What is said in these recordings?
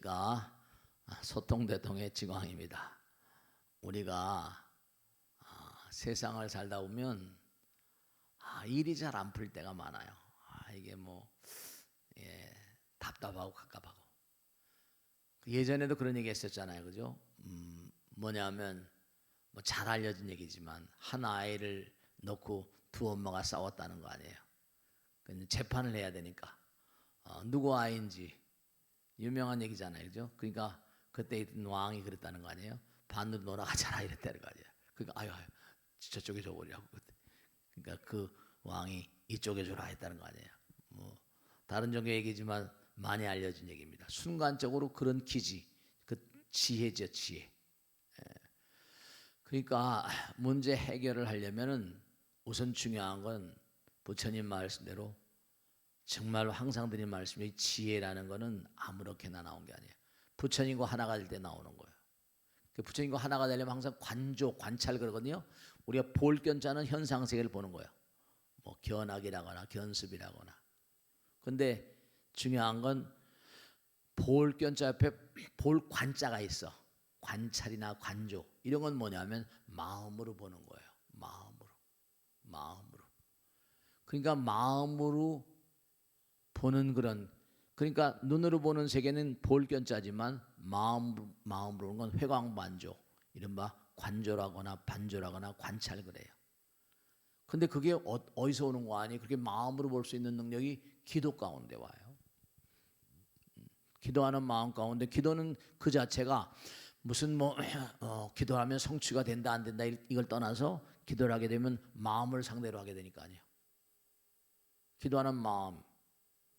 안녕하십니까. 소통대통의 지광입니다. 우리가 세상을 살다 보면 일이 잘 안 풀릴 때가 많아요. 이게 답답하고 갑갑하고. 예전에도 그런 얘기 했었잖아요. 그죠? 뭐냐면 잘 알려진 얘기지만 한 아이를 놓고 두 엄마가 싸웠다는 거 아니에요. 재판을 해야 되니까 누구 아이인지 유명한 얘기잖아요. 그죠? 그러니까 그때 있던 왕이 그랬다는 거 아니에요. 반으로 놀아가잖아 이랬다는 거 아니에요. 그러니까 아유 저쪽에 줘버리라고. 그러니까 그 왕이 이쪽에 줘라 했다는 거 아니에요. 다른 종교 얘기지만 많이 알려진 얘기입니다. 순간적으로 그런 기지, 그 지혜죠, 지혜. 그러니까 문제 해결을 하려면은 우선 중요한 건 부처님 말씀대로 정말로 항상 드린 말씀이 지혜라는 거는 아무렇게나 나온 게 아니에요. 부처님과 하나가 될 때 나오는 거예요. 부처님과 하나가 되려면 항상 관조, 관찰 그러거든요. 우리가 볼견자는 현상세계를 보는 거예요. 견학이라거나 견습이라거나. 근데 중요한 건 볼견자 옆에 볼관자가 있어. 관찰이나 관조 이런 건 뭐냐면 마음으로 보는 거예요. 마음으로. 그러니까 마음으로 보는 그러니까 눈으로 보는 세계는 볼견자지만 마음으로 보는 건 회광반조, 이른바 관조라거나 반조라거나 관찰 그래요. 근데 그게 어디서 오는 거 아니? 그렇게 마음으로 볼 수 있는 능력이 기도 가운데 와요. 기도하는 마음 가운데, 기도는 그 자체가 무슨 기도하면 성취가 된다 안 된다 이걸 떠나서 기도를 하게 되면 마음을 상대로 하게 되니까 아니에요. 기도하는 마음,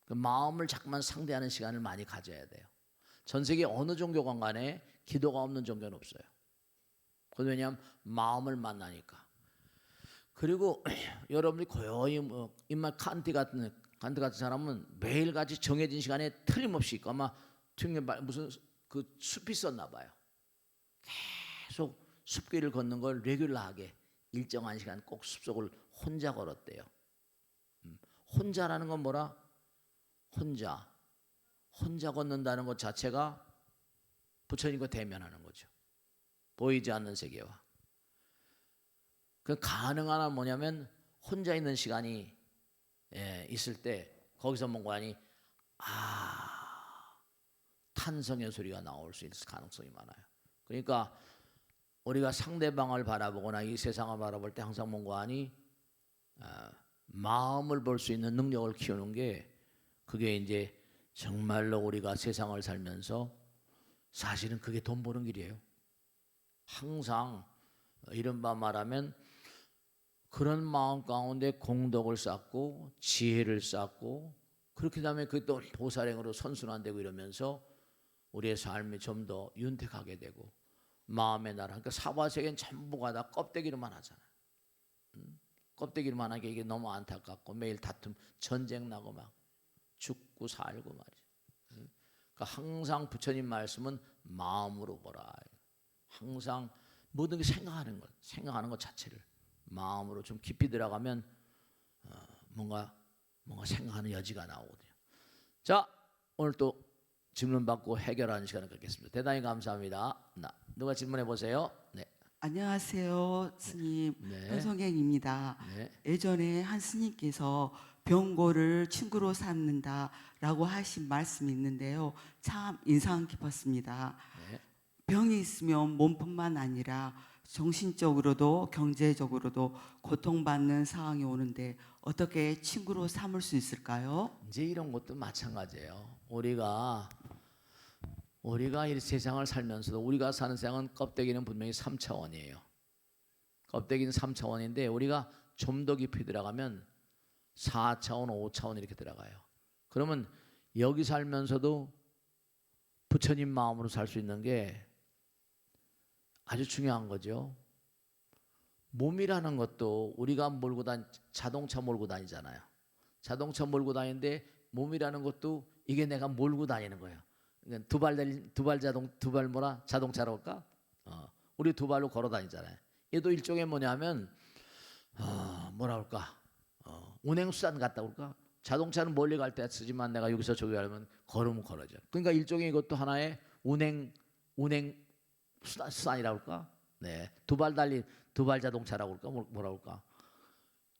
그 마음을 자꾸만 상대하는 시간을 많이 가져야 돼요. 전 세계 어느 종교건 간에 기도가 없는 종교는 없어요. 그건 왜냐하면 마음을 만나니까. 그리고 여러분이 고요히 인마 칸트 같은 사람은 매일같이 정해진 시간에 틀림없이 아마 무슨 그 숲이 있었나 봐요. 계속 숲길을 걷는 걸 레귤러하게 일정한 시간 꼭 숲속을 혼자 걸었대요. 혼자라는 건 뭐라? 혼자 걷는다는 것 자체가 부처님과 대면하는 거죠. 보이지 않는 세계와. 그 가능한 한 뭐냐면 혼자 있는 시간이 있을 때 거기서 뭔가니 탄성의 소리가 나올 수 있을 가능성이 많아요. 그러니까 우리가 상대방을 바라보거나 이 세상을 바라볼 때 항상 뭔가니 마음을 볼 수 있는 능력을 키우는 게 그게 이제 정말로 우리가 세상을 살면서 사실은 그게 돈 버는 길이에요. 항상 이른바 말하면 그런 마음 가운데 공덕을 쌓고 지혜를 쌓고 그렇게 다음에 그게 또 보살행으로 선순환되고 이러면서 우리의 삶이 좀 더 윤택하게 되고 마음의 나라, 그러니까 사바세계는 전부가 다 껍데기로만 하잖아요. 껍데기로만 하게 이게 너무 안타깝고 매일 다툼, 전쟁 나고 막 죽고 살고 말이죠. 그러니까 항상 부처님 말씀은 마음으로 보라. 항상 모든 게 생각하는 것 자체를 마음으로 좀 깊이 들어가면 뭔가 생각하는 여지가 나오거든요. 자, 오늘 또 질문 받고 해결하는 시간을 갖겠습니다. 대단히 감사합니다. 누가 질문해 보세요. 네. 안녕하세요, 스님. 네. 현성행입니다. 네. 예전에 한 스님께서 병고를 친구로 삼는다라고 하신 말씀이 있는데요. 참 인상 깊었습니다. 네. 병이 있으면 몸뿐만 아니라 정신적으로도 경제적으로도 고통받는 상황이 오는데 어떻게 친구로 삼을 수 있을까요? 이제 이런 것도 마찬가지예요. 우리가 이 세상을 살면서도 우리가 사는 세상은 껍데기는 분명히 3차원이에요. 껍데기는 3차원인데 우리가 좀 더 깊이 들어가면 4차원, 5차원 이렇게 들어가요. 그러면 여기 살면서도 부처님 마음으로 살 수 있는 게 아주 중요한 거죠. 몸이라는 것도 우리가 자동차 몰고 다니잖아요. 자동차 몰고 다니는데 몸이라는 것도 이게 내가 몰고 다니는 거예요. 자동차로 할까? 우리 두 발로 걸어 다니잖아요. 얘도 일종의 뭐냐면 뭐라 그럴까? 운행수단 같다 그럴까? 자동차는 멀리 갈 때 쓰지만 내가 여기서 저기 가려면 걸으면 걸어져. 그러니까 일종의 이것도 하나의 운행 수단이라고 할까? 네, 두 발 자동차라고 할까? 뭐라고 할까?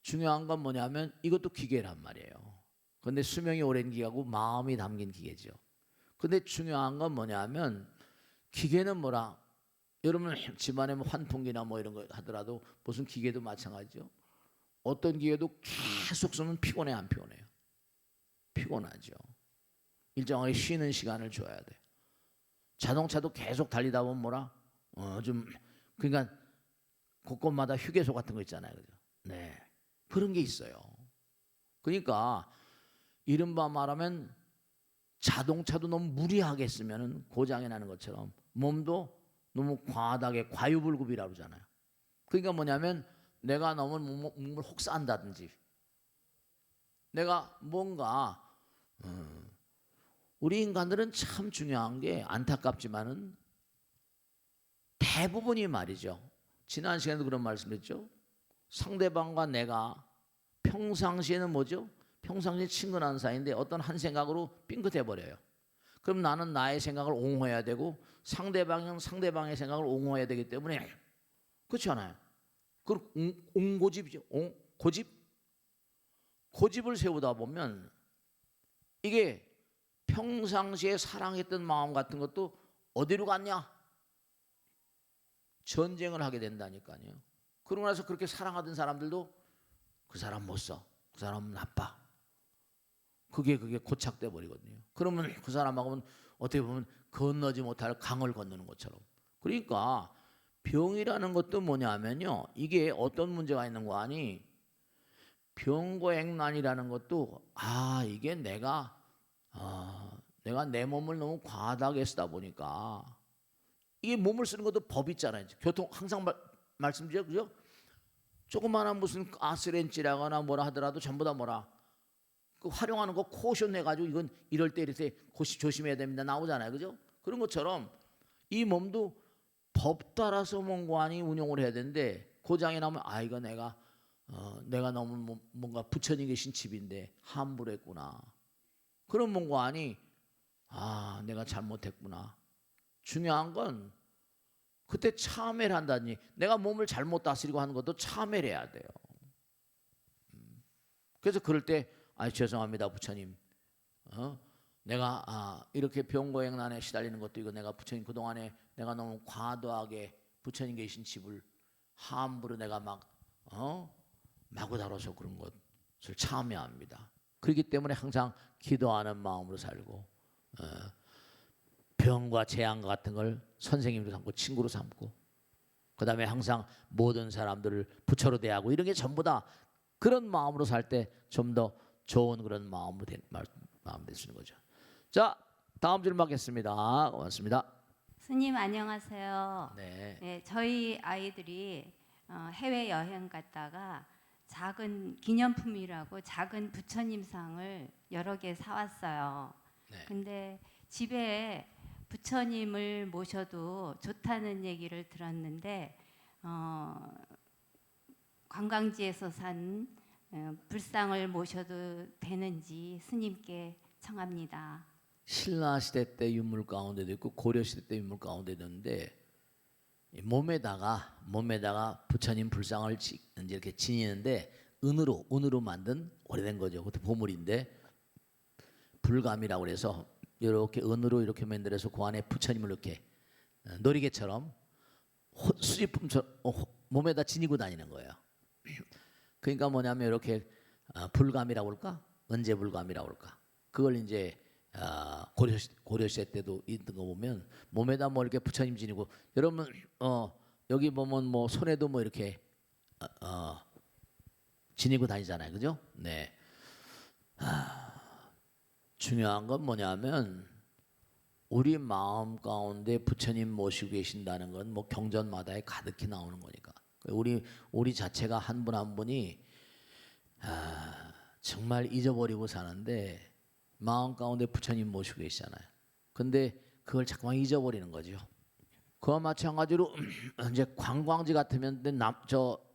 중요한 건 뭐냐면 이것도 기계란 말이에요. 근데 수명이 오랜 기계고 마음이 담긴 기계죠. 근데 중요한 건 뭐냐면 기계는 뭐라? 여러분 집안에 뭐 환풍기나 뭐 이런 거 하더라도 무슨 기계도 마찬가지죠. 어떤 기계도 계속 쓰면 피곤해 안 피곤해요? 피곤하죠. 일정하게 쉬는 시간을 줘야 돼. 자동차도 계속 달리다 보면 뭐라? 좀 그러니까 곳곳마다 휴게소 같은 거 있잖아요. 그죠? 네. 그런 게 있어요. 그러니까 이른바 말하면 자동차도 너무 무리하게 쓰면 고장이 나는 것처럼 몸도 너무 과하게 과유불급이라고 그러잖아요. 그러니까 뭐냐면 내가 너무 몸을 혹사한다든지 내가 뭔가 우리 인간들은 참 중요한 게 안타깝지만은 대부분이 말이죠. 지난 시간에도 그런 말씀했죠. 상대방과 내가 평상시에는 뭐죠? 평상시에 친근한 사이인데 어떤 한 생각으로 삥긋해 버려요. 그럼 나는 나의 생각을 옹호해야 되고 상대방은 상대방의 생각을 옹호해야 되기 때문에 그렇지 않아요? 그 옹고집이죠. 고집을 세우다 보면 이게 평상시에 사랑했던 마음 같은 것도 어디로 갔냐? 전쟁을 하게 된다니까요. 그러고 나서 그렇게 사랑하던 사람들도 그 사람 못 써. 그 사람은 나빠. 그게 고착돼 버리거든요. 그러면 그 사람하고는 어떻게 보면 건너지 못할 강을 건너는 것처럼. 그러니까 병이라는 것도 뭐냐면요. 이게 어떤 문제가 있는 거 아니? 병고액난이라는 것도 이게 내가 내 몸을 너무 과하게 쓰다 보니까 이게 몸을 쓰는 것도 법 있잖아요. 교통 항상 말씀드려 그죠? 조그마한 무슨 가스렌치라거나 뭐라 하더라도 전부 다 뭐라 그 활용하는 거 코션 해가지고 이건 이럴 때 이렇게 조심해야 됩니다 나오잖아요, 그죠? 그런 것처럼 이 몸도 법 따라서 몸관이 운용을 해야 되는데 고장이 나면 이거 내가 너무 뭔가 부처님 계신 집인데 함부로 했구나. 그런 몸관이 내가 잘못했구나. 중요한 건 그때 참회를 한다니 내가 몸을 잘못 다스리고 하는 것도 참회를 해야 돼요. 그래서 그럴 때 죄송합니다 부처님. 내가 이렇게 병고행난에 시달리는 것도 이거 내가 부처님 그동안에 내가 너무 과도하게 부처님 계신 집을 함부로 내가 마구 다뤄서 그런 것을 참여합니다. 그렇기 때문에 항상 기도하는 마음으로 살고 병과 재앙 같은 걸 선생님으로 삼고 친구로 삼고 그다음에 항상 모든 사람들을 부처로 대하고 이런 게 전부 다 그런 마음으로 살 때 좀 더 좋은 그런 마음으로 마음 되시는 거죠. 자, 다음 질문 받겠습니다. 고맙습니다. 스님 안녕하세요. 네. 네, 저희 아이들이 해외 여행 갔다가 작은 기념품이라고 작은 부처님상을 여러 개 사왔어요. 네. 근데 집에 부처님을 모셔도 좋다는 얘기를 들었는데 관광지에서 산 불상을 모셔도 되는지 스님께 청합니다. 신라 시대 때 유물 가운데도 있고 고려 시대 때 유물 가운데도 있는데 몸에다가 부처님 불상을 이제 이렇게 지니는데 은으로 만든 오래된 거죠. 그것도 보물인데 불감이라고 그래서 이렇게 은으로 이렇게 만들어서 그 안에 부처님을 이렇게 놀이개처럼 수집품처럼 몸에다 지니고 다니는 거예요. 그러니까 뭐냐면 이렇게 불감이라고 할까? 은제불감이라고 할까? 그걸 이제 고려 시대 때도 있던 거 보면 몸에다 뭐 이렇게 부처님 지니고 여러분 여기 보면 뭐 손에도 뭐 이렇게 지니고 다니잖아요, 그죠? 네. 중요한 건 뭐냐면 우리 마음 가운데 부처님 모시고 계신다는 건 뭐 경전마다에 가득히 나오는 거니까 우리 자체가 한 분 한 분이 정말 잊어버리고 사는데 마음 가운데 부처님 모시고 계시잖아요. 근데 그걸 자꾸만 잊어버리는 거죠. 그와 마찬가지로 이제 관광지 같으면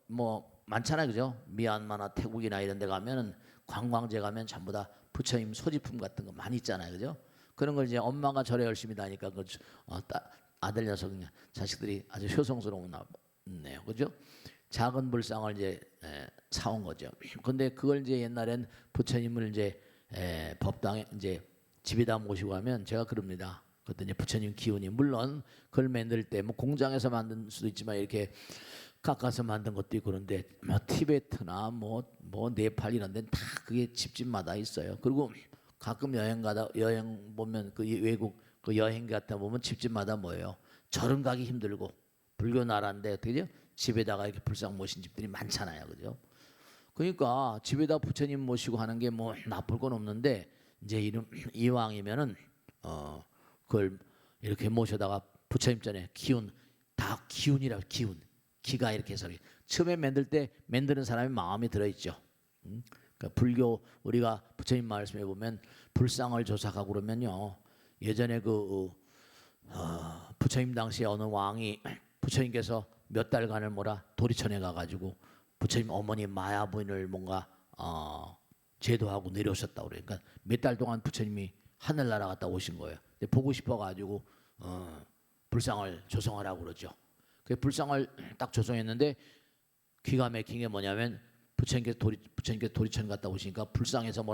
뭐 많잖아요, 그죠? 미얀마나 태국이나 이런 데 가면은 관광지 가면 전부 다 부처님 소지품 같은 거 많이 있잖아요, 그죠? 그런 걸 이제 엄마가 절에 열심히 다니까 아들 녀석 자식들이 아주 효성스러웠네요, 그죠? 작은 불상을 이제 사온 거죠. 근데 그걸 이제 옛날엔 부처님을 이제 법당에 이제 집에다 모시고 가면 제가 그럽니다. 그때 이제 부처님 기운이 물론 그걸 만들 때 뭐 공장에서 만든 수도 있지만 이렇게 깎아서 만든 것도 있고 그런데 뭐 티베트나 뭐 네팔 이런 데는 다 그게 집집마다 있어요. 그리고 가끔 여행 보면 그 외국 그 여행 갔다 보면 집집마다 뭐예요? 절은 가기 힘들고 불교 나라인데 어떻게죠? 집에다가 이렇게 불상 모신 집들이 많잖아요, 그죠? 그러니까 집에다 부처님 모시고 하는 게 뭐 나쁠 건 없는데 이제 이왕이면은 그걸 이렇게 모셔다가 부처님 전에 다 기운이라 기운 기가 이렇게 해서 처음에 만드는 사람이 마음에 들어 있죠. 그러니까 불교 우리가 부처님 말씀에 보면 불상을 조사하고 그러면요 예전에 부처님 당시에 어느 왕이 부처님께서 몇 달간을 도리천에 가가지고 부처님 어머니 마야 부인을 뭔가 제도하고 내려오셨다고 그래요. 그러니까 몇 달 동안 부처님이 하늘나라 갔다 오신 거예요. 근데 보고 싶어가지고 불상을 조성하라고 그러죠. 그 불상을 딱 조성했는데 기가 막힌 게 뭐냐면 부처님께서 도리천 갔다 오시니까 불상에서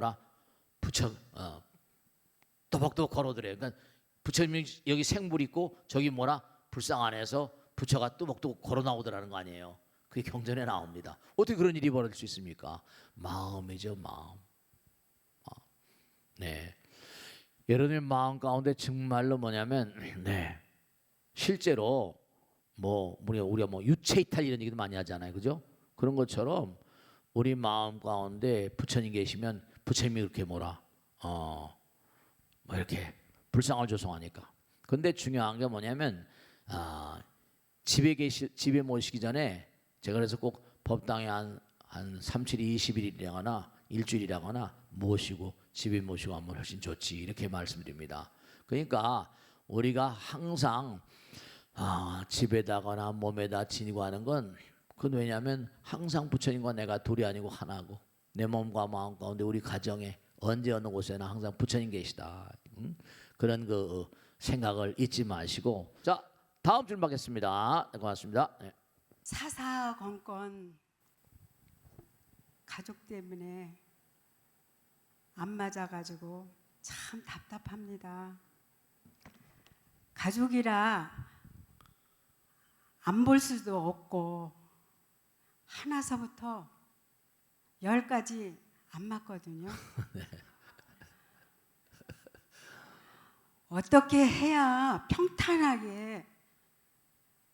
또박또박 걸어들어요. 그러니까 부처님이 여기 생불 있고 저기 불상 안에서 부처가 또박또박 걸어 나오더라는 거 아니에요. 그게 경전에 나옵니다. 어떻게 그런 일이 벌어질 수 있습니까? 마음이죠, 마음. 네. 여러분의 마음 가운데 정말로 뭐냐면, 네. 실제로 우리가 유체 이탈 이런 얘기도 많이 하잖아요, 그죠? 그런 것처럼 우리 마음 가운데 부처님 계시면 부처님이 그렇게 이렇게 불상을 조성하니까. 근데 중요한 게 뭐냐면 집에 모시기 전에 제가 그래서 꼭 법당에 한 3, 7, 20일이라거나 일주일이라거나 모시고 집에 모시고 하면 훨씬 좋지 이렇게 말씀드립니다. 그러니까 우리가 항상 집에다거나 몸에다 지니고 하는 건 그건 왜냐하면 항상 부처님과 내가 둘이 아니고 하나고 내 몸과 마음 가운데 우리 가정에 언제 어느 곳에나 항상 부처님 계시다. 그런 그 생각을 잊지 마시고 자 다음 질문 받겠습니다. 네, 고맙습니다. 네. 사사건건 가족 때문에 안 맞아가지고 참 답답합니다. 가족이라 안 볼 수도 없고 하나서부터 10까지 안 맞거든요. 어떻게 해야 평탄하게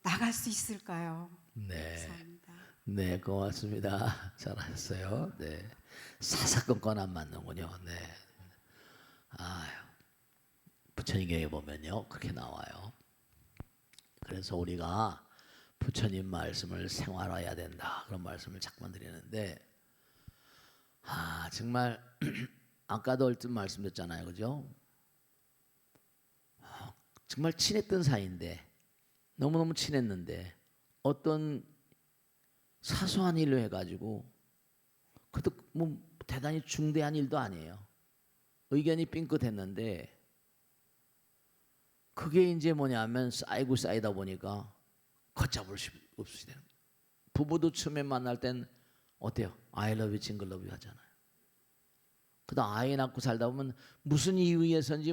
나갈 수 있을까요? 네. 감사합니다. 네, 고맙습니다. 잘하셨어요. 네. 사사건건 안 맞는군요. 네. 부처님께 보면요. 그렇게 나와요. 그래서 우리가 부처님 말씀을 생활해야 된다. 그런 말씀을 자꾸만 드리는데 정말 아까도 얼핏 말씀드렸잖아요. 그죠? 정말 친했던 사이인데 너무너무 친했는데 어떤 사소한 일로 해가지고 그것도 뭐 대단히 중대한 일도 아니에요. 의견이 삥긋했는데 그게 이제 뭐냐면 쌓이다 보니까 걷잡을 수 없이 되는 거예요. 부부도 처음에 만날 땐 어때요? I love you, 징글 러브 유 하잖아요. 그다음 아이 낳고 살다 보면 무슨 이유에서인지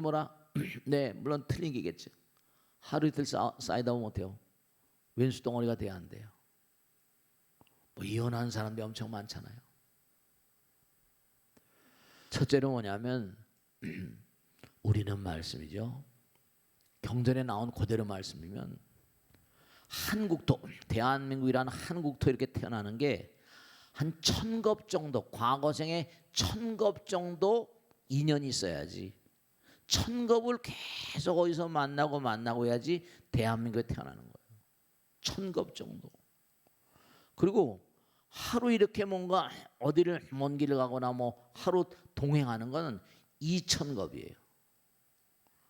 네, 물론 틀린 게겠죠. 하루 이틀 쌓이다 보면 어때요? 왼수 덩어리가 돼야 안 돼요. 이혼한 사람들이 엄청 많잖아요. 첫째로 뭐냐면 우리는 말씀이죠. 경전에 나온 그대로 말씀이면 한국토, 대한민국이라는 한국토 이렇게 태어나는 게 한 1000겁 정도, 과거생에 1000겁 정도 인연이 있어야지 1000겁을 계속 어디서 만나고 해야지 대한민국에 태어나는 거예요. 1000겁 정도. 그리고 하루 이렇게 뭔가 어디를 먼 길을 가거나 하루 동행하는 거는 2000겁이에요.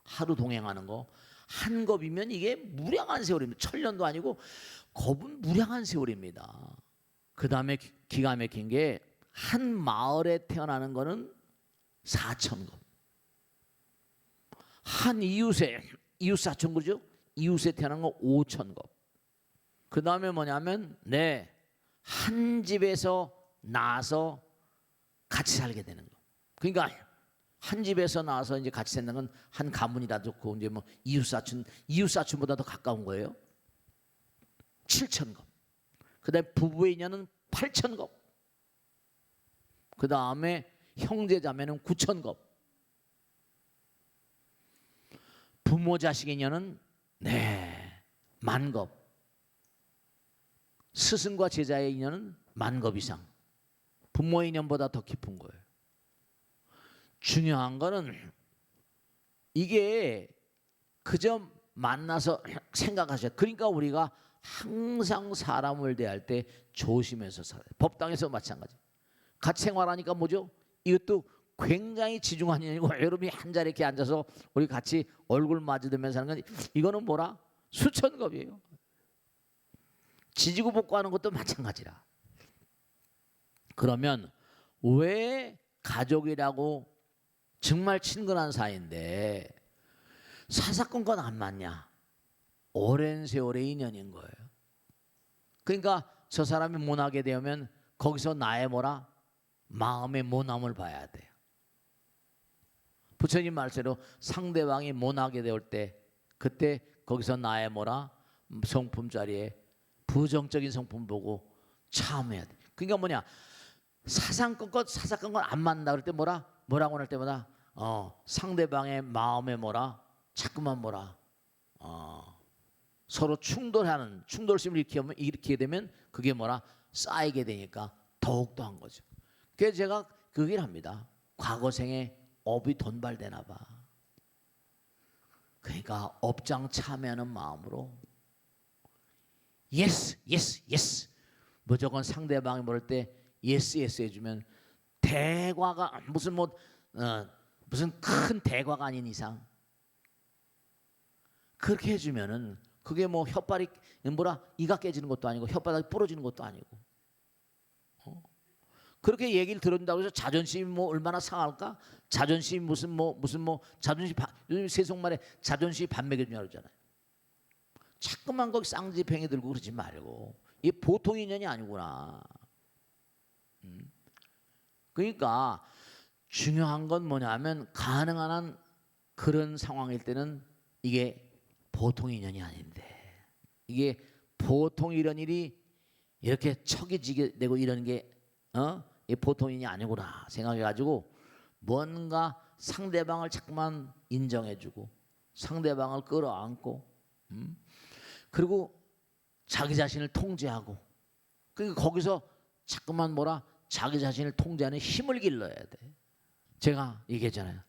하루 동행하는 거 한 겁이면 이게 무량한 세월입니다. 1000년도 아니고 겁은 무량한 세월입니다. 그 다음에 기가 막힌 게 한 마을에 태어나는 거는 4,000겁. 한 이웃 사촌 그죠? 이웃에 태어난 거 5,000겁. 그 다음에 뭐냐면 한 집에서 나서 같이 살게 되는 거. 그러니까 한 집에서 나와서 이제 같이 사는 건 한 가문이라도 좋고 이제 뭐 이웃 사촌보다 더 가까운 거예요. 7,000겁. 그다음에 부부의 인연은 8,000겁. 그다음에 형제 자매는 9,000겁. 부모 자식 인연은 10,000겁. 스승과 제자의 인연은 10,000겁 이상. 부모의 인연보다 더 깊은 거예요. 중요한 거는 이게 그저 만나서 생각하셔야. 그러니까 우리가 항상 사람을 대할 때 조심해서 살아요. 법당에서 마찬가지. 같이 생활하니까 뭐죠? 이것도 굉장히 지중한 일이고 여러분이 한 자리에 이렇게 앉아서 우리 같이 얼굴 마주대면서 하는 건 이거는 뭐라? 수천겁이에요. 지지고 볶고하는 것도 마찬가지라. 그러면 왜 가족이라고 정말 친근한 사이인데 사사건건 안 맞냐? 오랜 세월의 인연인 거예요. 그러니까 저 사람이 모나게 되면 거기서 나의 뭐라? 마음의 모남을 봐야 돼요. 부처님 말씀대로 상대방이 모나게 될 때 그때 거기서 나의 뭐라? 성품 자리에 부정적인 성품 보고 참해야 돼. 그러니까 뭐냐? 사사건건 안 맞는다 그럴 때 뭐라고 할 때마다 상대방의 마음에 뭐라? 자꾸만 뭐라? 서로 충돌심을 일으키게 되면 그게 뭐라? 쌓이게 되니까 더욱더 한 거죠. 그래서 제가 그 얘기를 합니다. 과거생에 업이 돈발되나 봐. 그러니까 업장 참여하는 마음으로 예스 무조건 상대방이 모를 때 예스 해주면 대과가 무슨 큰 대과가 아닌 이상 그렇게 해주면은 그게 뭐 혓발이 이가 깨지는 것도 아니고 혓바닥이 부러지는 것도 아니고 그렇게 얘기를 들은다고 해서 자존심이 뭐 얼마나 상할까? 자존심 무슨 자존심 요즘 세속말에 자존심이 반맥여주냐 그러잖아요. 자꾸만 거기 쌍지팽이 들고 그러지 말고 이게 보통 인연이 아니구나. 그러니까 중요한 건 뭐냐면 가능한 한 그런 상황일 때는 이게 보통 인연이 아닌데 이게 보통 이런 일이 이렇게 척이 지게 되고 이런 게 이게 보통 인연이 아니구나 생각해가지고 뭔가 상대방을 자꾸만 인정해주고 상대방을 끌어안고 그리고 자기 자신을 통제하고 그러니까 거기서 자꾸만 자기 자신을 통제하는 힘을 길러야 돼. 제가 얘기했잖아요.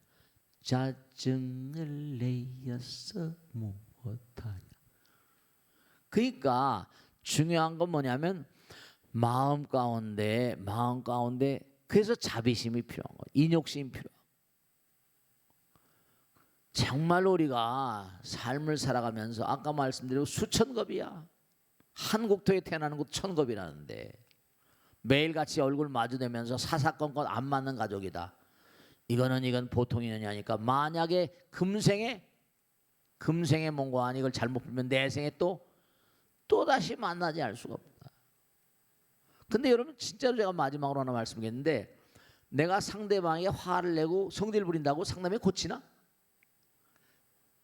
짜증을 내어서 못하냐. 그러니까 중요한 건 뭐냐면 마음 가운데 그래서 자비심이 필요한 거예요. 인욕심이 필요하고. 정말로 우리가 삶을 살아가면서 아까 말씀드린 수천겁이야. 한 국토에 태어나는 것도 천겁이라는데 매일같이 얼굴 마주대면서 사사건건 안 맞는 가족이다. 이건 보통 인연이 아니니까 만약에 금생에 뭔가 아니 이걸 잘못 풀면 내생에 또 다시 만나지 알 수가 없다. 근데 여러분 진짜로 제가 마지막으로 하나 말씀드리겠는데 내가 상대방에게 화를 내고 성질 부린다고 상대방이 고치나?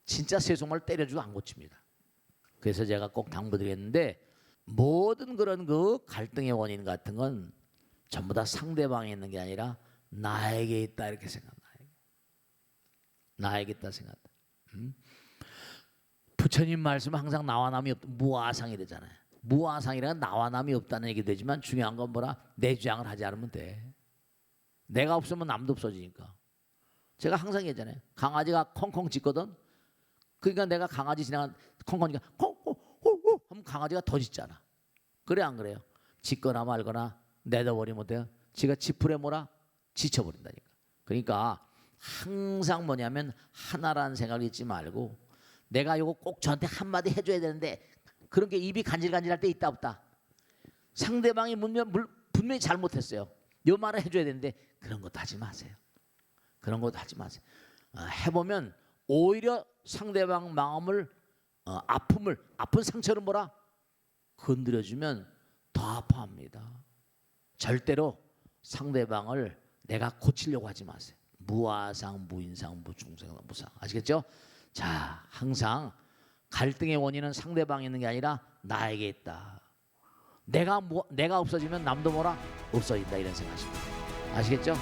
진짜 세속말 때려주고 안 고칩니다. 그래서 제가 꼭 당부드리겠는데 모든 그런 그 갈등의 원인 같은 건 전부 다 상대방에 있는 게 아니라 나에게 있다 이렇게 생각한다. 나에게 있다 생각한다. 부처님 말씀은 항상 나와 남이 없다. 무아상이래잖아요. 무아상이라는 나와 남이 없다는 얘기 되지만 중요한 건 내 주장을 하지 않으면 돼. 내가 없으면 남도 없어지니까. 제가 항상 얘기하잖아요. 강아지가 콩콩 짖거든. 그러니까 내가 강아지 지나간 콩콩이니까 콩콩 하면 강아지가 더 짖잖아. 그래 안 그래요? 짖거나 말거나 내다버리면 돼요. 지가 지풀에 지쳐버린다니까. 그러니까 항상 뭐냐면 하나라는 생각을 잊지 말고 내가 이거 꼭 저한테 한마디 해줘야 되는데 그런 게 입이 간질간질할 때 있다 없다. 상대방이 분명히 잘못했어요. 요 말을 해줘야 되는데 그런 것도 하지 마세요. 그런 것도 하지 마세요. 해보면 오히려 상대방 마음을 아픈 상처를 뭐라 건드려주면 더 아파합니다. 절대로 상대방을 내가 고치려고 하지 마세요. 무아상, 무인상, 무중생, 무상. 아시겠죠? 자, 항상 갈등의 원인은 상대방에 있는 게 아니라 나에게 있다. 내가 없어지면 남도 뭐라 없어진다 이런 생각하십니다. 아시겠죠?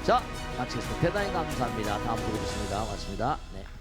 자, 마치겠습니다. 대단히 감사합니다. 다음 보겠습니다. 고맙습니다. 네.